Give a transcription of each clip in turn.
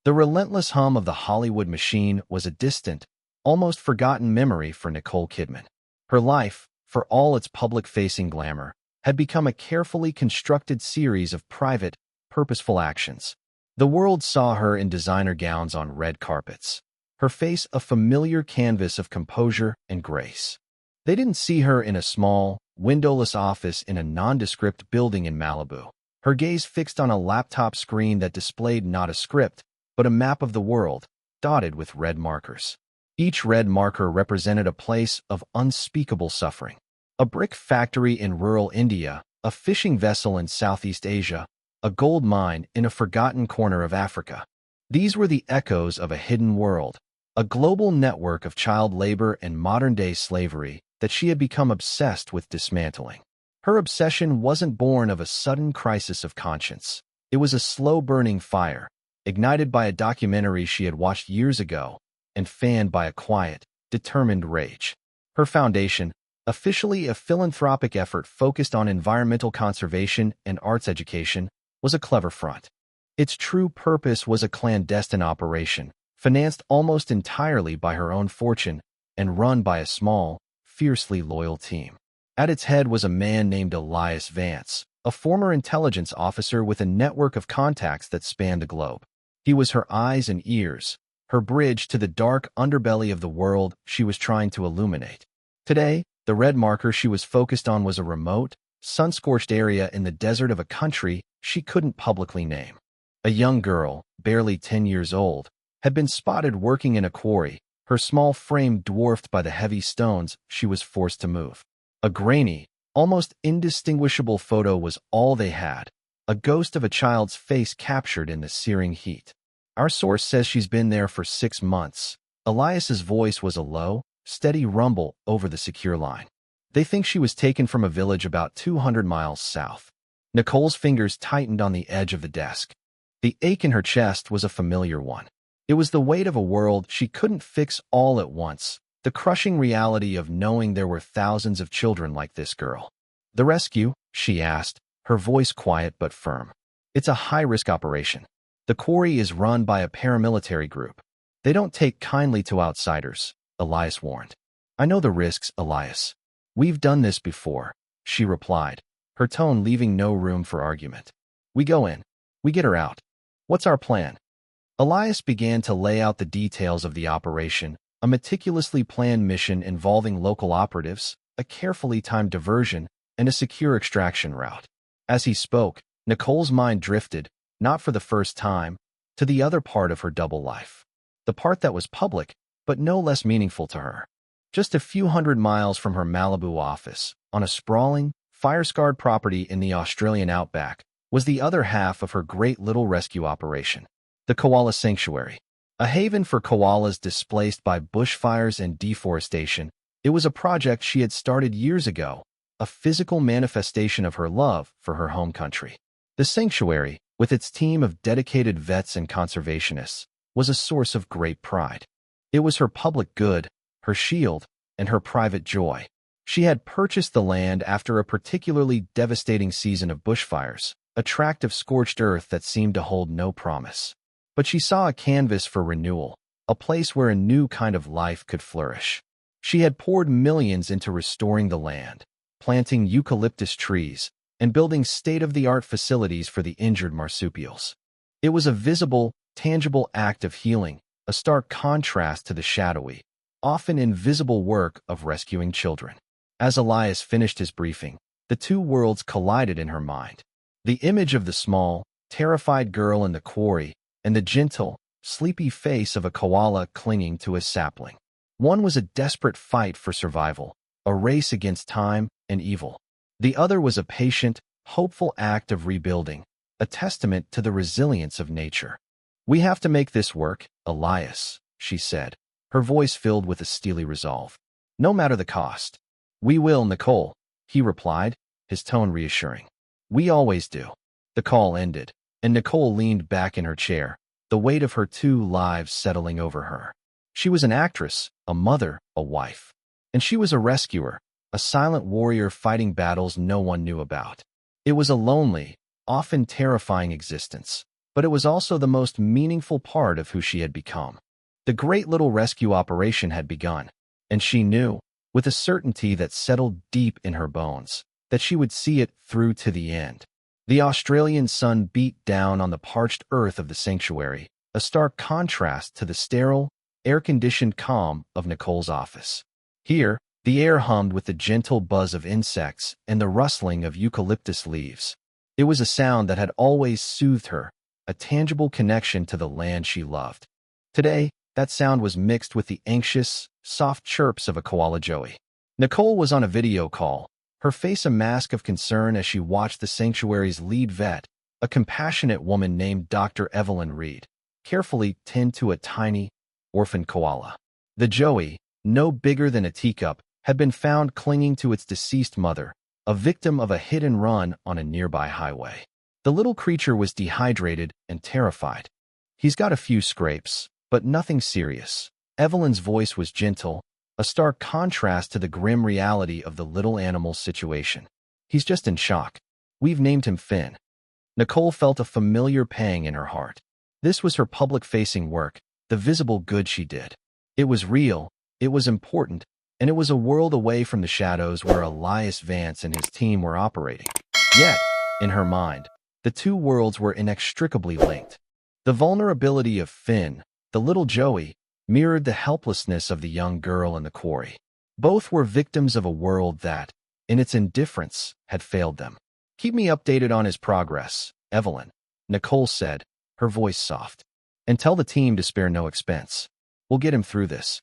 The relentless hum of the Hollywood machine was a distant, almost forgotten memory for Nicole Kidman. Her life, for all its public-facing glamour, had become a carefully constructed series of private, purposeful actions. The world saw her in designer gowns on red carpets, her face a familiar canvas of composure and grace. They didn't see her in a small, windowless office in a nondescript building in Malibu, her gaze fixed on a laptop screen that displayed not a script, but a map of the world, dotted with red markers. Each red marker represented a place of unspeakable suffering. A brick factory in rural India, a fishing vessel in Southeast Asia, a gold mine in a forgotten corner of Africa. These were the echoes of a hidden world, a global network of child labor and modern-day slavery that she had become obsessed with dismantling. Her obsession wasn't born of a sudden crisis of conscience. It was a slow-burning fire, ignited by a documentary she had watched years ago and fanned by a quiet, determined rage. Her foundation, officially a philanthropic effort focused on environmental conservation and arts education, was a clever front. Its true purpose was a clandestine operation, financed almost entirely by her own fortune and run by a small, fiercely loyal team. At its head was a man named Elias Vance, a former intelligence officer with a network of contacts that spanned the globe. He was her eyes and ears, her bridge to the dark underbelly of the world she was trying to illuminate. Today, the red marker she was focused on was a remote, sun-scorched area in the desert of a country she couldn't publicly name. A young girl, barely 10 years old, had been spotted working in a quarry, her small frame dwarfed by the heavy stones she was forced to move. A grainy, almost indistinguishable photo was all they had, a ghost of a child's face captured in the searing heat. Our source says she's been there for 6 months. Elias's voice was a low, steady rumble over the secure line. They think she was taken from a village about 200 miles south. Nicole's fingers tightened on the edge of the desk. The ache in her chest was a familiar one. It was the weight of a world she couldn't fix all at once, the crushing reality of knowing there were thousands of children like this girl. "The rescue?" she asked, her voice quiet but firm. "It's a high-risk operation. The quarry is run by a paramilitary group. They don't take kindly to outsiders," Elias warned. "I know the risks, Elias. We've done this before," she replied, her tone leaving no room for argument. "We go in. We get her out. What's our plan?" Elias began to lay out the details of the operation, a meticulously planned mission involving local operatives, a carefully timed diversion, and a secure extraction route. As he spoke, Nicole's mind drifted, not for the first time, to the other part of her double life. The part that was public, but no less meaningful to her. Just a few hundred miles from her Malibu office, on a sprawling, fire-scarred property in the Australian outback, was the other half of her great little rescue operation. The Koala Sanctuary. A haven for koalas displaced by bushfires and deforestation, it was a project she had started years ago, a physical manifestation of her love for her home country. The sanctuary, with its team of dedicated vets and conservationists, was a source of great pride. It was her public good, her shield, and her private joy. She had purchased the land after a particularly devastating season of bushfires, a tract of scorched earth that seemed to hold no promise. But she saw a canvas for renewal, a place where a new kind of life could flourish. She had poured millions into restoring the land, planting eucalyptus trees, and building state-of-the-art facilities for the injured marsupials. It was a visible, tangible act of healing, a stark contrast to the shadowy, often invisible work of rescuing children. As Elias finished his briefing, the two worlds collided in her mind. The image of the small, terrified girl in the quarry and the gentle, sleepy face of a koala clinging to a sapling. One was a desperate fight for survival, a race against time and evil. The other was a patient, hopeful act of rebuilding, a testament to the resilience of nature. "We have to make this work, Elias," she said, her voice filled with a steely resolve. "No matter the cost." "We will, Nicole," he replied, his tone reassuring. "We always do." The call ended, and Nicole leaned back in her chair, the weight of her 2 lives settling over her. She was an actress, a mother, a wife. And she was a rescuer, a silent warrior fighting battles no one knew about. It was a lonely, often terrifying existence. but it was also the most meaningful part of who she had become. The great little rescue operation had begun, and she knew, with a certainty that settled deep in her bones, that she would see it through to the end. The Australian sun beat down on the parched earth of the sanctuary, a stark contrast to the sterile, air-conditioned calm of Nicole's office. Here, the air hummed with the gentle buzz of insects and the rustling of eucalyptus leaves. It was a sound that had always soothed her, a tangible connection to the land she loved. Today, that sound was mixed with the anxious, soft chirps of a koala joey. Nicole was on a video call, her face a mask of concern as she watched the sanctuary's lead vet, a compassionate woman named Dr. Evelyn Reed, carefully tend to a tiny, orphan koala. The joey, no bigger than a teacup, had been found clinging to its deceased mother, a victim of a hit-and-run on a nearby highway. The little creature was dehydrated and terrified. "He's got a few scrapes, but nothing serious." Evelyn's voice was gentle, a stark contrast to the grim reality of the little animal's situation. "He's just in shock. We've named him Finn." Nicole felt a familiar pang in her heart. This was her public-facing work, the visible good she did. It was real, it was important, and it was a world away from the shadows where Elias Vance and his team were operating. Yet, in her mind, the two worlds were inextricably linked. The vulnerability of Finn, the little joey, mirrored the helplessness of the young girl in the quarry. Both were victims of a world that, in its indifference, had failed them. "Keep me updated on his progress, Evelyn," Nicole said, her voice soft. "And tell the team to spare no expense. We'll get him through this."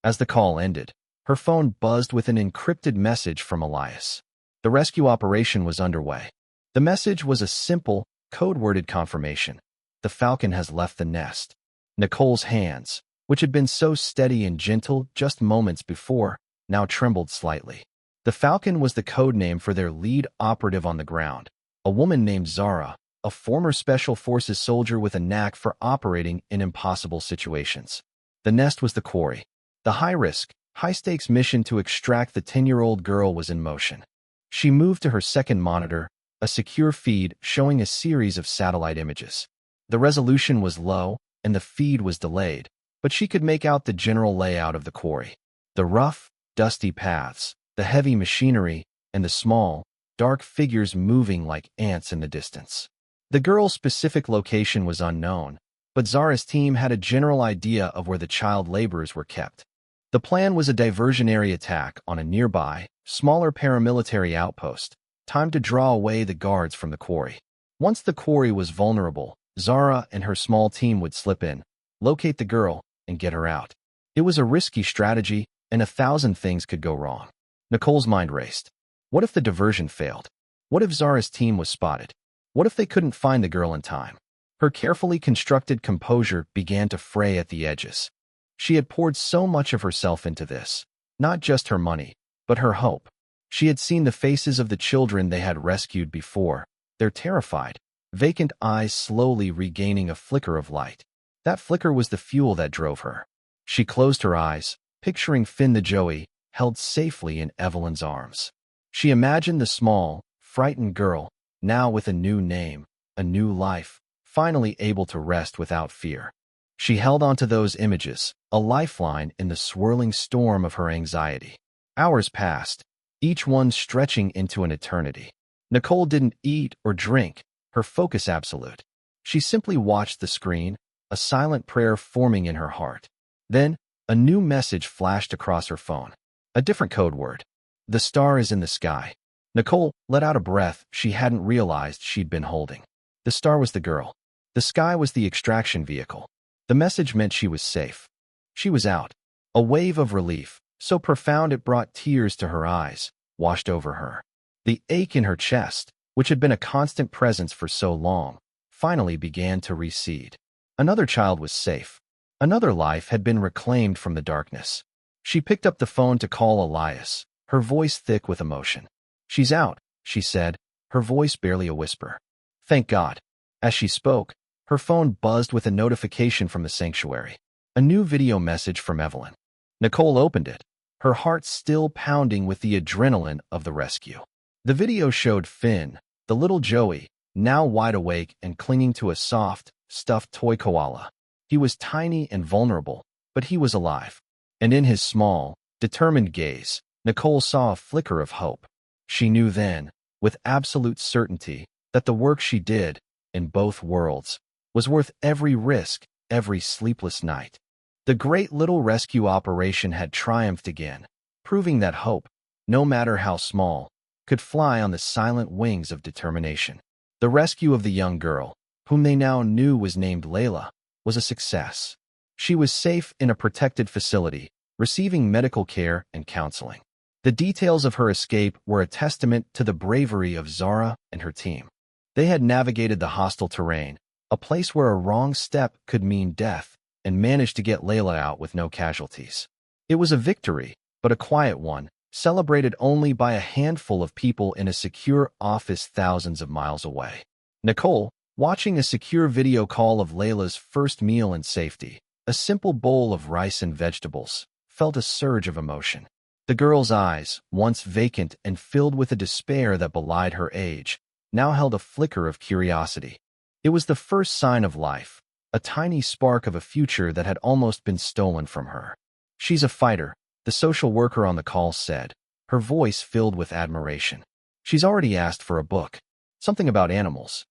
As the call ended, her phone buzzed with an encrypted message from Elias. The rescue operation was underway. The message was a simple, code-worded confirmation. "The falcon has left the nest." Nicole's hands, which had been so steady and gentle just moments before, now trembled slightly. The falcon was the code name for their lead operative on the ground, a woman named Zara, a former Special Forces soldier with a knack for operating in impossible situations. The nest was the quarry. The high-risk, high-stakes mission to extract the 10-year-old girl was in motion. She moved to her second monitor, a secure feed showing a series of satellite images. The resolution was low, and the feed was delayed, but she could make out the general layout of the quarry. The rough, dusty paths, the heavy machinery, and the small, dark figures moving like ants in the distance. The girl's specific location was unknown, but Zara's team had a general idea of where the child laborers were kept. The plan was a diversionary attack on a nearby, smaller paramilitary outpost, timed to draw away the guards from the quarry. Once the quarry was vulnerable, Zara and her small team would slip in, locate the girl, and get her out. It was a risky strategy, and 1,000 things could go wrong. Nicole's mind raced. What if the diversion failed? What if Zara's team was spotted? What if they couldn't find the girl in time? Her carefully constructed composure began to fray at the edges. She had poured so much of herself into this, not just her money, but her hope. She had seen the faces of the children they had rescued before, their terrified, vacant eyes slowly regaining a flicker of light. That flicker was the fuel that drove her. She closed her eyes, picturing Finn the joey, held safely in Evelyn's arms. She imagined the small, frightened girl, now with a new name, a new life, finally able to rest without fear. She held onto those images, a lifeline in the swirling storm of her anxiety. Hours passed, each one stretching into an eternity. Nicole didn't eat or drink, her focus absolute. She simply watched the screen, a silent prayer forming in her heart. Then, a new message flashed across her phone. A different code word. "The star is in the sky." Nicole let out a breath she hadn't realized she'd been holding. The star was the girl. The sky was the extraction vehicle. The message meant she was safe. She was out. A wave of relief, so profound it brought tears to her eyes, washed over her. The ache in her chest, which had been a constant presence for so long, finally began to recede. Another child was safe. Another life had been reclaimed from the darkness. She picked up the phone to call Elias, her voice thick with emotion. "She's out," she said, her voice barely a whisper. "Thank God." As she spoke, her phone buzzed with a notification from the sanctuary. A new video message from Evelyn. Nicole opened it, her heart still pounding with the adrenaline of the rescue. The video showed Finn, the little joey, now wide awake and clinging to a soft, stuffed toy koala. He was tiny and vulnerable, but he was alive. And in his small, determined gaze, Nicole saw a flicker of hope. She knew then, with absolute certainty, that the work she did, in both worlds, was worth every risk, every sleepless night. The great little rescue operation had triumphed again, proving that hope, no matter how small, could fly on the silent wings of determination. The rescue of the young girl, whom they now knew was named Layla, was a success. She was safe in a protected facility, receiving medical care and counseling. The details of her escape were a testament to the bravery of Zara and her team. They had navigated the hostile terrain, a place where a wrong step could mean death, and managed to get Layla out with no casualties. It was a victory, but a quiet one, celebrated only by a handful of people in a secure office thousands of miles away. Nicole, watching a secure video call of Layla's first meal in safety, a simple bowl of rice and vegetables, felt a surge of emotion. The girl's eyes, once vacant and filled with a despair that belied her age, now held a flicker of curiosity. It was the first sign of life, a tiny spark of a future that had almost been stolen from her. "She's a fighter," the social worker on the call said, her voice filled with admiration. "She's already asked for a book. Something about animals."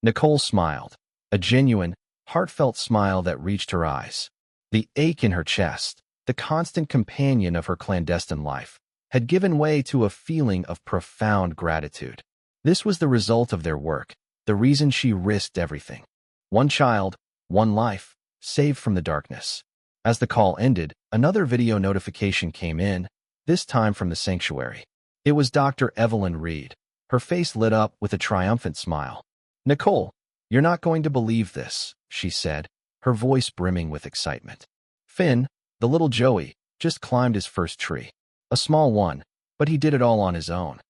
Nicole smiled, a genuine, heartfelt smile that reached her eyes. The ache in her chest, the constant companion of her clandestine life, had given way to a feeling of profound gratitude. This was the result of their work, the reason she risked everything. One child, one life, saved from the darkness. As the call ended, another video notification came in, this time from the sanctuary. It was Dr. Evelyn Reed. Her face lit up with a triumphant smile. "Nicole, you're not going to believe this," she said, her voice brimming with excitement. "Finn, the little Joey, just climbed his first tree. A small one, but he did it all on his own."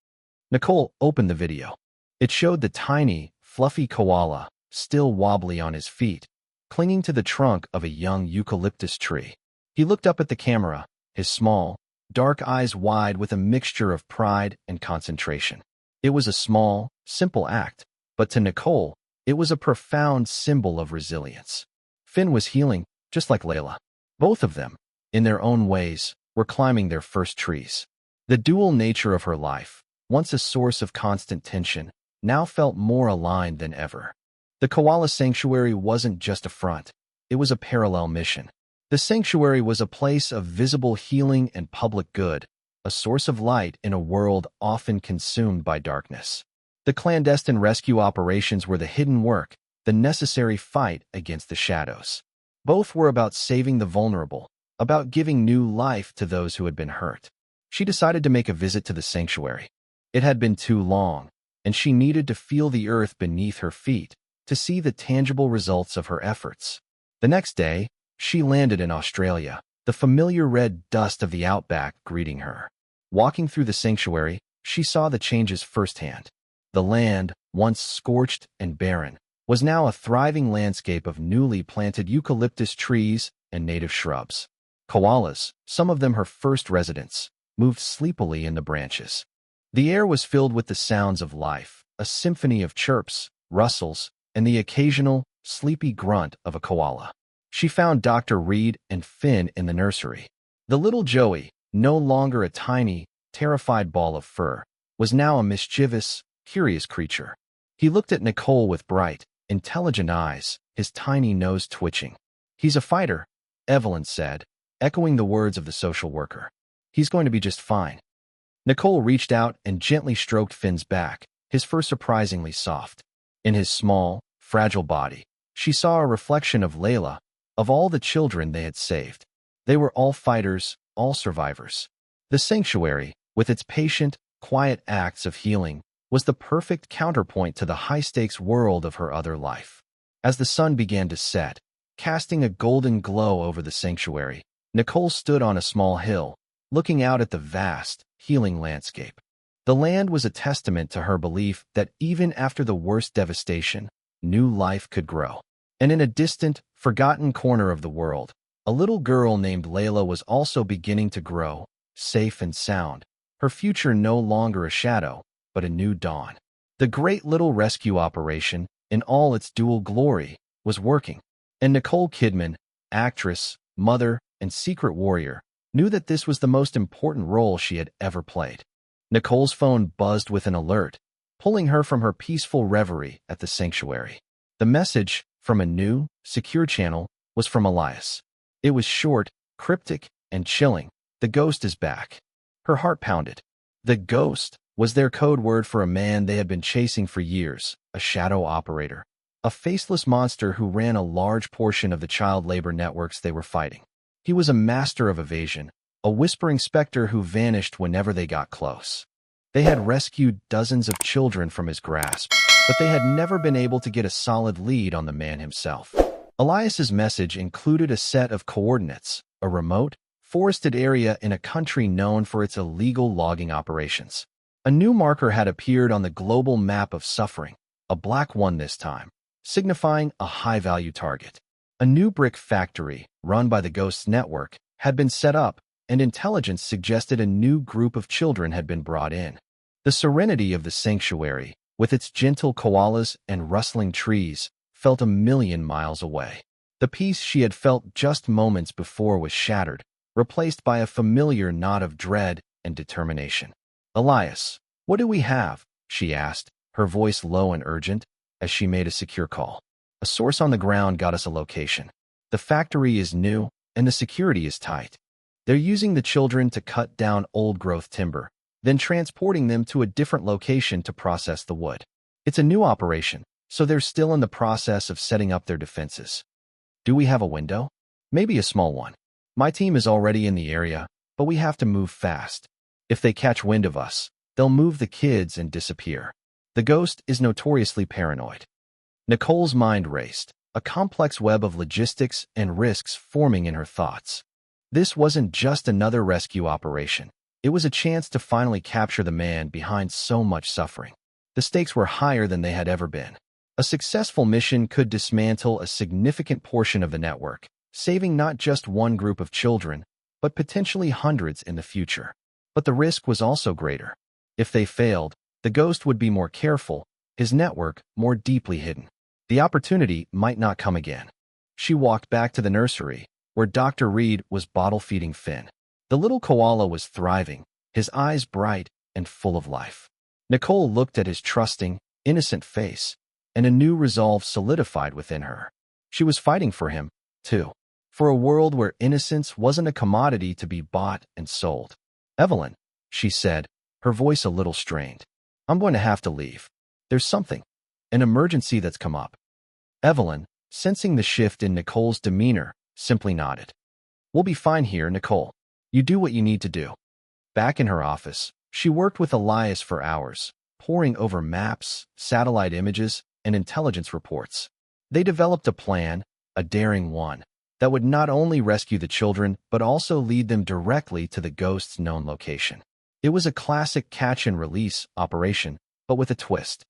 Nicole opened the video. It showed the tiny, fluffy koala, still wobbly on his feet, clinging to the trunk of a young eucalyptus tree. He looked up at the camera, his small, dark eyes wide with a mixture of pride and concentration. It was a small, simple act, but to Nicole, it was a profound symbol of resilience. Finn was healing, just like Layla. Both of them, in their own ways, were climbing their first trees. The dual nature of her life, once a source of constant tension, now felt more aligned than ever. The koala sanctuary wasn't just a front, it was a parallel mission. The sanctuary was a place of visible healing and public good, a source of light in a world often consumed by darkness. The clandestine rescue operations were the hidden work, the necessary fight against the shadows. Both were about saving the vulnerable, about giving new life to those who had been hurt. She decided to make a visit to the sanctuary. It had been too long, and she needed to feel the earth beneath her feet, to see the tangible results of her efforts. The next day, she landed in Australia, the familiar red dust of the outback greeting her. Walking through the sanctuary, she saw the changes firsthand. The land, once scorched and barren, was now a thriving landscape of newly planted eucalyptus trees and native shrubs. Koalas, some of them her first residents, moved sleepily in the branches. The air was filled with the sounds of life, a symphony of chirps, rustles, and the occasional, sleepy grunt of a koala. She found Dr. Reed and Finn in the nursery. The little Joey, no longer a tiny, terrified ball of fur, was now a mischievous, curious creature. He looked at Nicole with bright, intelligent eyes, his tiny nose twitching. "He's a fighter," Evelyn said, echoing the words of the social worker. "He's going to be just fine." Nicole reached out and gently stroked Finn's back, his fur surprisingly soft. In his small, fragile body, she saw a reflection of Layla, of all the children they had saved. They were all fighters, all survivors. The sanctuary, with its patient, quiet acts of healing, was the perfect counterpoint to the high-stakes world of her other life. As the sun began to set, casting a golden glow over the sanctuary, Nicole stood on a small hill, looking out at the vast, healing landscape. The land was a testament to her belief that even after the worst devastation, new life could grow. And in a distant, forgotten corner of the world, a little girl named Layla was also beginning to grow, safe and sound, her future no longer a shadow, but a new dawn. The great little rescue operation, in all its dual glory, was working. And Nicole Kidman, actress, mother, and secret warrior, knew that this was the most important role she had ever played. Nicole's phone buzzed with an alert, pulling her from her peaceful reverie at the sanctuary. The message, from a new, secure channel, was from Elias. It was short, cryptic, and chilling. "The ghost is back." Her heart pounded. The ghost was their code word for a man they had been chasing for years, a shadow operator, a faceless monster who ran a large portion of the child labor networks they were fighting. He was a master of evasion, a whispering specter who vanished whenever they got close. They had rescued dozens of children from his grasp, but they had never been able to get a solid lead on the man himself. Elias's message included a set of coordinates, a remote, forested area in a country known for its illegal logging operations. A new marker had appeared on the global map of suffering, a black one this time, signifying a high-value target. A new brick factory, run by the Ghost's network, had been set up, and intelligence suggested a new group of children had been brought in. The serenity of the sanctuary, with its gentle koalas and rustling trees, felt a million miles away. The peace she had felt just moments before was shattered, replaced by a familiar knot of dread and determination. "Elias, what do we have?" she asked, her voice low and urgent, as she made a secure call. "A source on the ground got us a location. The factory is new, and the security is tight. They're using the children to cut down old-growth timber, then transporting them to a different location to process the wood. It's a new operation, so they're still in the process of setting up their defenses. Do we have a window? Maybe a small one. My team is already in the area, but we have to move fast. If they catch wind of us, they'll move the kids and disappear." The ghost is notoriously paranoid. Nicole's mind raced, a complex web of logistics and risks forming in her thoughts. This wasn't just another rescue operation. It was a chance to finally capture the man behind so much suffering. The stakes were higher than they had ever been. A successful mission could dismantle a significant portion of the network, saving not just one group of children, but potentially hundreds in the future. But the risk was also greater. If they failed, the ghost would be more careful, his network more deeply hidden. The opportunity might not come again. She walked back to the nursery, where Dr. Reed was bottle-feeding Finn. The little koala was thriving, his eyes bright and full of life. Nicole looked at his trusting, innocent face, and a new resolve solidified within her. She was fighting for him, too, for a world where innocence wasn't a commodity to be bought and sold. "Evelyn," she said, her voice a little strained, "I'm going to have to leave. There's an emergency that's come up." Evelyn, sensing the shift in Nicole's demeanor, simply nodded. "We'll be fine here, Nicole. You do what you need to do." Back in her office, she worked with Elias for hours, poring over maps, satellite images, and intelligence reports. They developed a plan, a daring one, that would not only rescue the children but also lead them directly to the ghost's known location. It was a classic catch-and-release operation, but with a twist.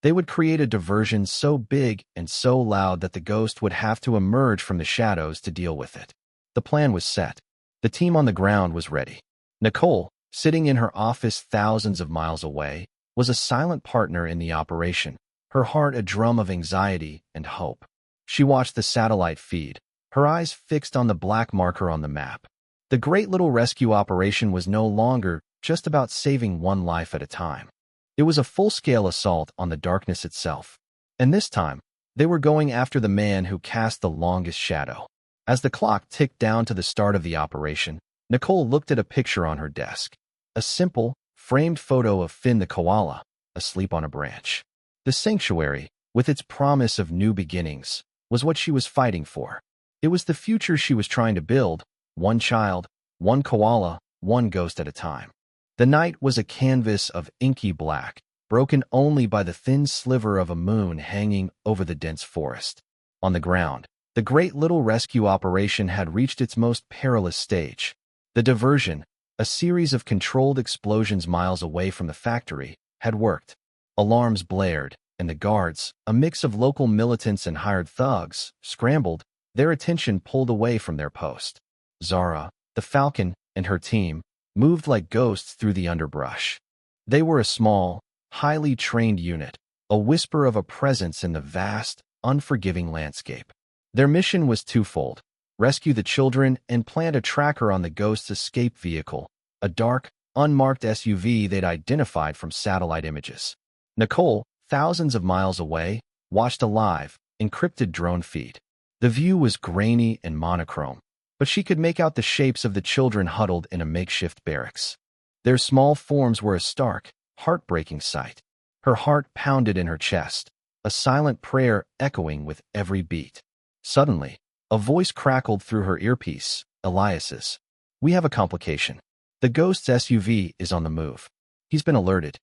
They would create a diversion so big and so loud that the ghost would have to emerge from the shadows to deal with it. The plan was set. The team on the ground was ready. Nicole, sitting in her office thousands of miles away, was a silent partner in the operation, her heart a drum of anxiety and hope. She watched the satellite feed, her eyes fixed on the black marker on the map. The great little rescue operation was no longer just about saving one life at a time. It was a full-scale assault on the darkness itself. And this time, they were going after the man who cast the longest shadow. As the clock ticked down to the start of the operation, Nicole looked at a picture on her desk. A simple, framed photo of Finn the koala, asleep on a branch. The sanctuary, with its promise of new beginnings, was what she was fighting for. It was the future she was trying to build, one child, one koala, one ghost at a time. The night was a canvas of inky black, broken only by the thin sliver of a moon hanging over the dense forest. On the ground, the great little rescue operation had reached its most perilous stage. The diversion, a series of controlled explosions miles away from the factory, had worked. Alarms blared, and the guards, a mix of local militants and hired thugs, scrambled, their attention pulled away from their post. Zara, the Falcon, and her team moved like ghosts through the underbrush. They were a small, highly trained unit, a whisper of a presence in the vast, unforgiving landscape. Their mission was twofold: rescue the children and plant a tracker on the ghost's escape vehicle, a dark, unmarked SUV they'd identified from satellite images. Nicole, thousands of miles away, watched a live, encrypted drone feed. The view was grainy and monochrome, but she could make out the shapes of the children huddled in a makeshift barracks. Their small forms were a stark, heartbreaking sight. Her heart pounded in her chest, a silent prayer echoing with every beat. Suddenly, a voice crackled through her earpiece, Elias's. "We have a complication. The ghost's SUV is on the move. He's been alerted."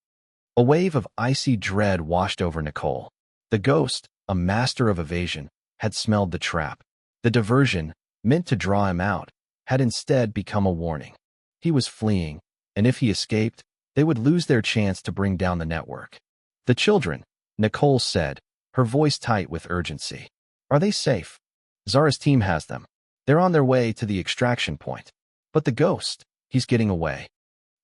A wave of icy dread washed over Nicole. The ghost, a master of evasion, had smelled the trap. The diversion, meant to draw him out, had instead become a warning. He was fleeing, and if he escaped, they would lose their chance to bring down the network. "The children," Nicole said, her voice tight with urgency. "Are they safe? Zara's team has them. They're on their way to the extraction point. But the ghost, he's getting away."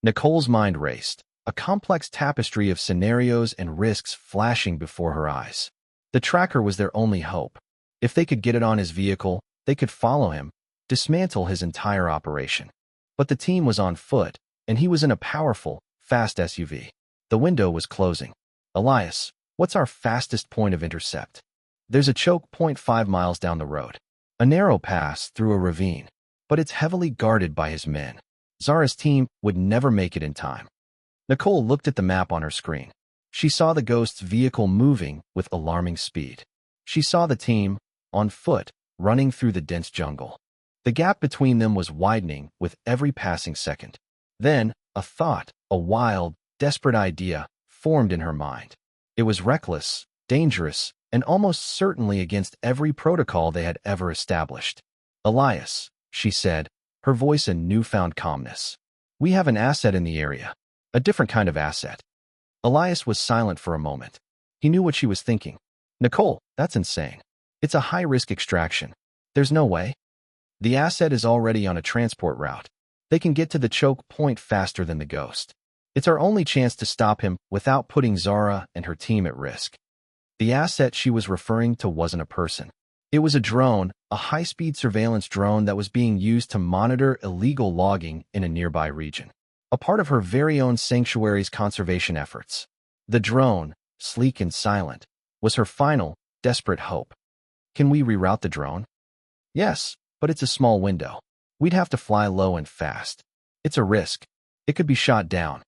Nicole's mind raced, a complex tapestry of scenarios and risks flashing before her eyes. The tracker was their only hope. If they could get it on his vehicle, they could follow him, dismantle his entire operation. But the team was on foot, and he was in a powerful, fast SUV. The window was closing. "Elias, what's our fastest point of intercept?" "There's a choke point 5 miles down the road. A narrow pass through a ravine, but it's heavily guarded by his men. Zara's team would never make it in time." Nicole looked at the map on her screen. She saw the ghost's vehicle moving with alarming speed. She saw the team, on foot, running through the dense jungle. The gap between them was widening with every passing second. Then, a thought, a wild, desperate idea, formed in her mind. It was reckless, dangerous, and almost certainly against every protocol they had ever established. "Elias," she said, her voice a newfound calmness. "We have an asset in the area. A different kind of asset." Elias was silent for a moment. He knew what she was thinking. "Nicole, that's insane. It's a high-risk extraction. There's no way." "The asset is already on a transport route. They can get to the choke point faster than the ghost. It's our only chance to stop him without putting Zara and her team at risk." The asset she was referring to wasn't a person. It was a drone, a high-speed surveillance drone that was being used to monitor illegal logging in a nearby region, a part of her very own sanctuary's conservation efforts. The drone, sleek and silent, was her final, desperate hope. "Can we reroute the drone?" "Yes, but it's a small window. We'd have to fly low and fast. It's a risk. It could be shot down."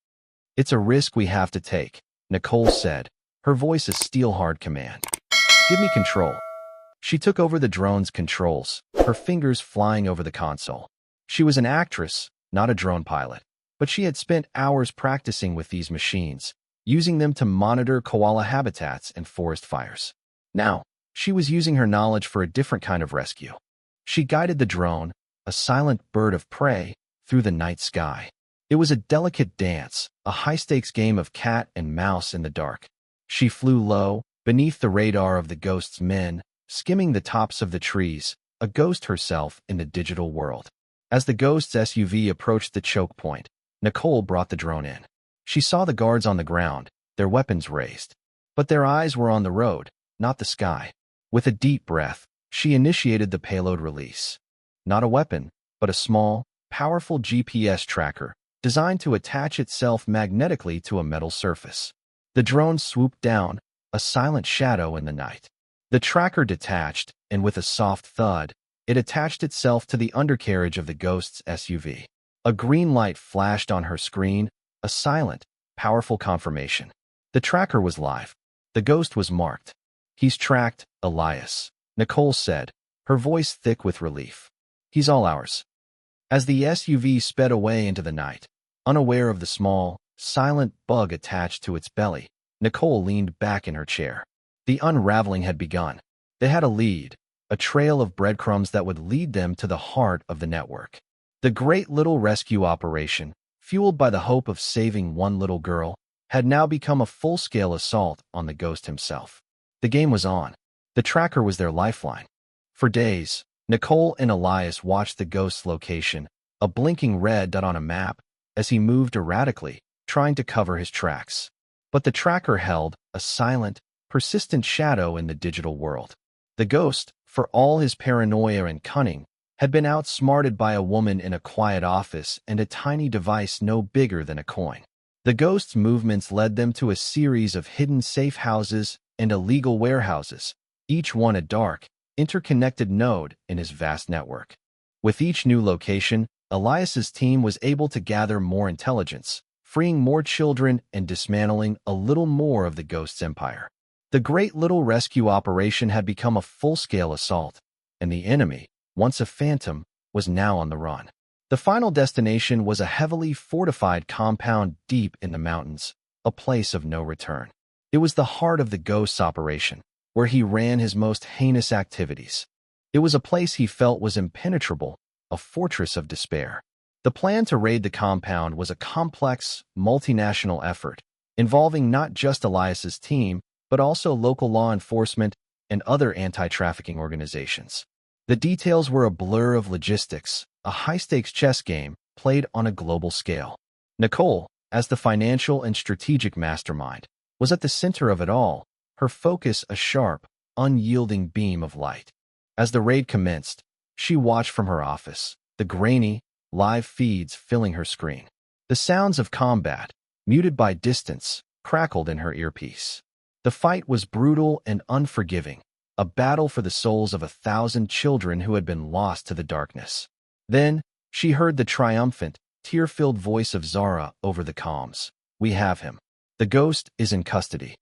"It's a risk we have to take," Nicole said, her voice a steel-hard command. "Give me control." She took over the drone's controls, her fingers flying over the console. She was an actress, not a drone pilot, but she had spent hours practicing with these machines, using them to monitor koala habitats and forest fires. Now, she was using her knowledge for a different kind of rescue. She guided the drone, a silent bird of prey, through the night sky. It was a delicate dance, a high-stakes game of cat and mouse in the dark. She flew low, beneath the radar of the ghost's men, skimming the tops of the trees, a ghost herself in the digital world. As the ghost's SUV approached the choke point, Nicole brought the drone in. She saw the guards on the ground, their weapons raised. But their eyes were on the road, not the sky. With a deep breath, she initiated the payload release. Not a weapon, but a small, powerful GPS tracker, designed to attach itself magnetically to a metal surface. The drone swooped down, a silent shadow in the night. The tracker detached, and with a soft thud, it attached itself to the undercarriage of the ghost's SUV. A green light flashed on her screen, a silent, powerful confirmation. The tracker was live. The ghost was marked. "He's tracked, Elias," Nicole said, her voice thick with relief. "He's all ours." As the SUV sped away into the night, unaware of the small, silent bug attached to its belly, Nicole leaned back in her chair. The unraveling had begun. They had a lead, a trail of breadcrumbs that would lead them to the heart of the network. The great little rescue operation, fueled by the hope of saving one little girl, had now become a full-scale assault on the ghost himself. The game was on. The tracker was their lifeline. For days, Nicole and Elias watched the ghost's location, a blinking red dot on a map, as he moved erratically, trying to cover his tracks. But the tracker held a silent, persistent shadow in the digital world. The ghost, for all his paranoia and cunning, had been outsmarted by a woman in a quiet office and a tiny device no bigger than a coin. The ghost's movements led them to a series of hidden safe houses and illegal warehouses, each one a dark, interconnected node in his vast network. With each new location, Elias's team was able to gather more intelligence, freeing more children and dismantling a little more of the ghost's empire. The Great Little Rescue operation had become a full-scale assault, and the enemy, once a phantom, was now on the run. The final destination was a heavily fortified compound deep in the mountains, a place of no return. It was the heart of the ghost's operation, where he ran his most heinous activities. It was a place he felt was impenetrable, a fortress of despair. The plan to raid the compound was a complex, multinational effort, involving not just Elias's team, but also local law enforcement and other anti-trafficking organizations. The details were a blur of logistics, a high-stakes chess game played on a global scale. Nicole, as the financial and strategic mastermind, was at the center of it all, her focus a sharp, unyielding beam of light. As the raid commenced, she watched from her office, the grainy, live feeds filling her screen. The sounds of combat, muted by distance, crackled in her earpiece. The fight was brutal and unforgiving, a battle for the souls of 1,000 children who had been lost to the darkness. Then, she heard the triumphant, tear-filled voice of Zara over the comms. "We have him. The ghost is in custody."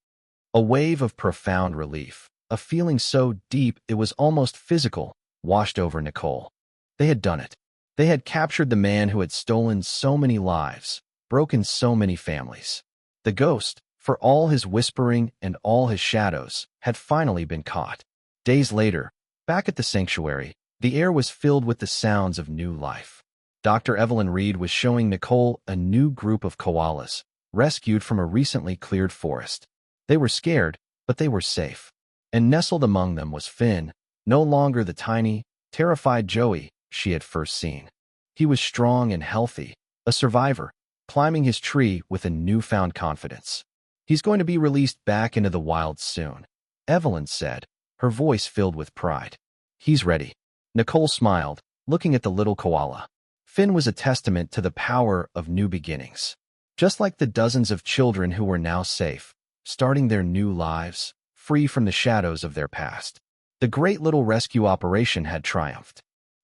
A wave of profound relief, a feeling so deep it was almost physical, washed over Nicole. They had done it. They had captured the man who had stolen so many lives, broken so many families. The ghost, for all his whispering and all his shadows, had finally been caught. Days later, back at the sanctuary, the air was filled with the sounds of new life. Dr. Evelyn Reed was showing Nicole a new group of koalas, rescued from a recently cleared forest. They were scared, but they were safe. And nestled among them was Finn, no longer the tiny, terrified Joey she had first seen. He was strong and healthy, a survivor, climbing his tree with a newfound confidence. "He's going to be released back into the wild soon," Evelyn said, her voice filled with pride. "He's ready." Nicole smiled, looking at the little koala. Finn was a testament to the power of new beginnings. Just like the dozens of children who were now safe, starting their new lives, free from the shadows of their past. The Great Little Rescue operation had triumphed.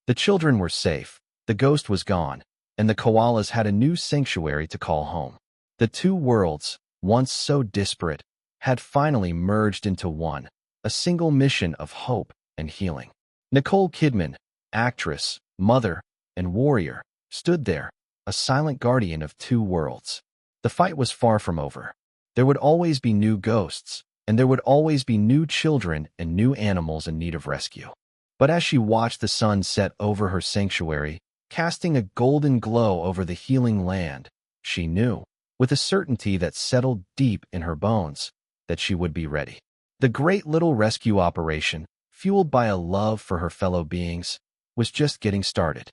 The children were safe, the ghost was gone, and the koalas had a new sanctuary to call home. The two worlds, once so disparate, had finally merged into one, a single mission of hope and healing. Nicole Kidman, actress, mother, and warrior, stood there, a silent guardian of two worlds. The fight was far from over. There would always be new ghosts, and there would always be new children and new animals in need of rescue. But as she watched the sun set over her sanctuary, casting a golden glow over the healing land, she knew, with a certainty that settled deep in her bones, that she would be ready. The Great Little Rescue operation, fueled by a love for her fellow beings, was just getting started.